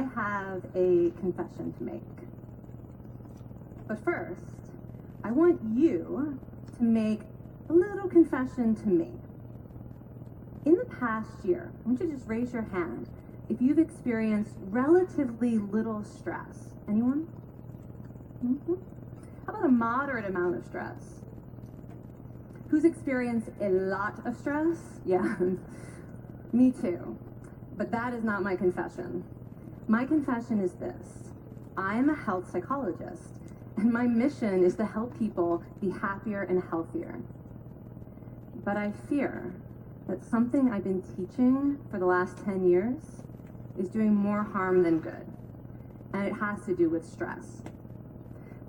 I have a confession to make. But first, I want you to make a little confession to me. In the past year, I want you to just raise your hand if you've experienced relatively little stress. Anyone? How about a moderate amount of stress? Who's experienced a lot of stress? Yeah, me too. But that is not my confession. My confession is this. I am a health psychologist, and my mission is to help people be happier and healthier. But I fear that something I've been teaching for the last 10 years is doing more harm than good, and it has to do with stress.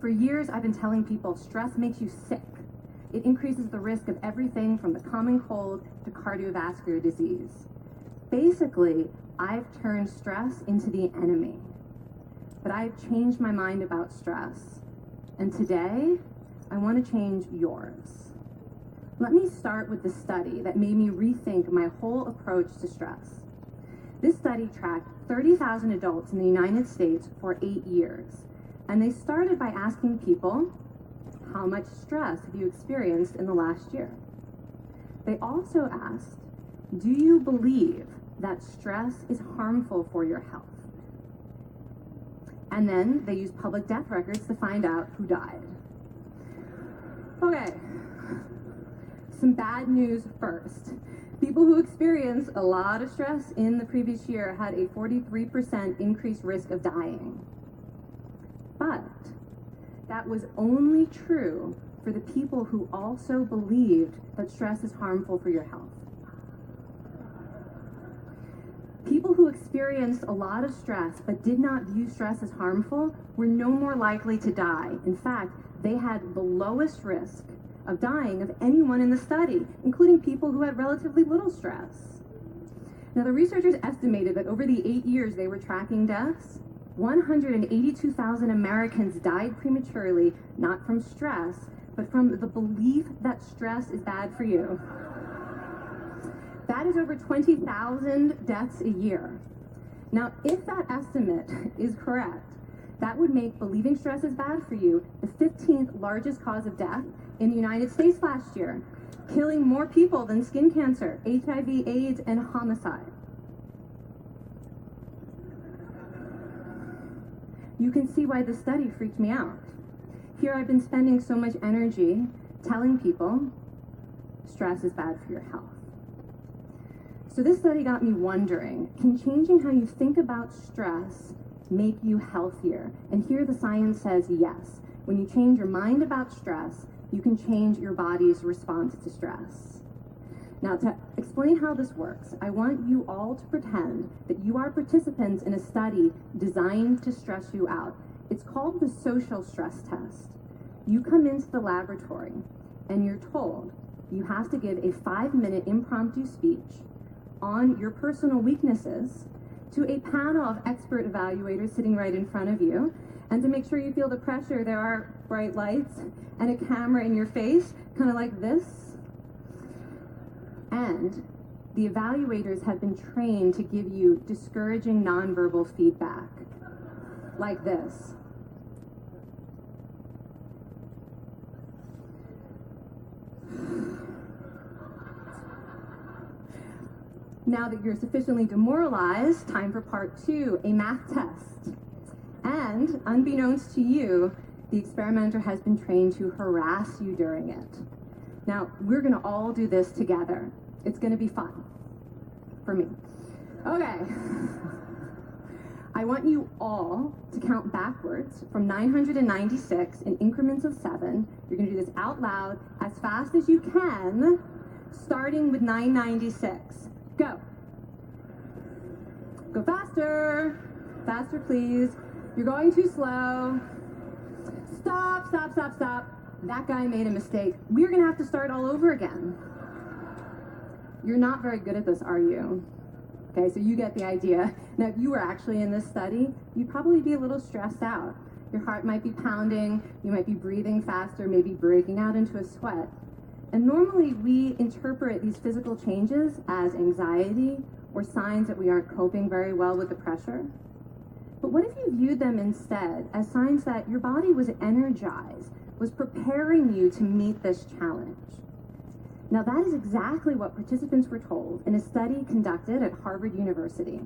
For years, I've been telling people stress makes you sick. It increases the risk of everything from the common cold to cardiovascular disease. Basically, I've turned stress into the enemy. But I've changed my mind about stress. And today, I want to change yours. Let me start with the study that made me rethink my whole approach to stress. This study tracked 30,000 adults in the United States for 8 years. And they started by asking people, how much stress have you experienced in the last year? They also asked, do you believe that stress is harmful for your health? And then they used public death records to find out who died. Okay, some bad news first. People who experienced a lot of stress in the previous year had a 43% increased risk of dying. But that was only true for the people who also believed that stress is harmful for your health. People who experienced a lot of stress but did not view stress as harmful were no more likely to die. In fact, they had the lowest risk of dying of anyone in the study, including people who had relatively little stress. Now, the researchers estimated that over the 8 years they were tracking deaths, 182,000 Americans died prematurely, not from stress, but from the belief that stress is bad for you. That is over 20,000 deaths a year. Now, if that estimate is correct, that would make believing stress is bad for you the 15th largest cause of death in the United States last year, killing more people than skin cancer, HIV, AIDS, and homicide. You can see why this study freaked me out. Here I've been spending so much energy telling people stress is bad for your health. So this study got me wondering, can changing how you think about stress make you healthier? And here the science says yes. When you change your mind about stress, you can change your body's response to stress. Now, to explain how this works, I want you all to pretend that you are participants in a study designed to stress you out. It's called the social stress test. You come into the laboratory and you're told you have to give a 5-minute impromptu speech on your personal weaknesses to a panel of expert evaluators sitting right in front of you. And to make sure you feel the pressure, there are bright lights and a camera in your face, kind of like this. And the evaluators have been trained to give you discouraging nonverbal feedback, like this. Now that you're sufficiently demoralized, time for part 2, a math test. And unbeknownst to you, the experimenter has been trained to harass you during it. Now, we're gonna all do this together. It's gonna be fun, for me. Okay. I want you all to count backwards from 996 in increments of 7. You're gonna do this out loud as fast as you can, starting with 996. Go. Go faster. Faster, please. You're going too slow. Stop, stop, stop, stop. That guy made a mistake. We're gonna have to start all over again. You're not very good at this, are you? Okay, so you get the idea. Now, if you were actually in this study, you'd probably be a little stressed out. Your heart might be pounding, you might be breathing faster, maybe breaking out into a sweat. And normally we interpret these physical changes as anxiety or signs that we aren't coping very well with the pressure. But what if you viewed them instead as signs that your body was energized, was preparing you to meet this challenge? Now, that is exactly what participants were told in a study conducted at Harvard University.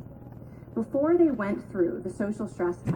Before they went through the social stress test,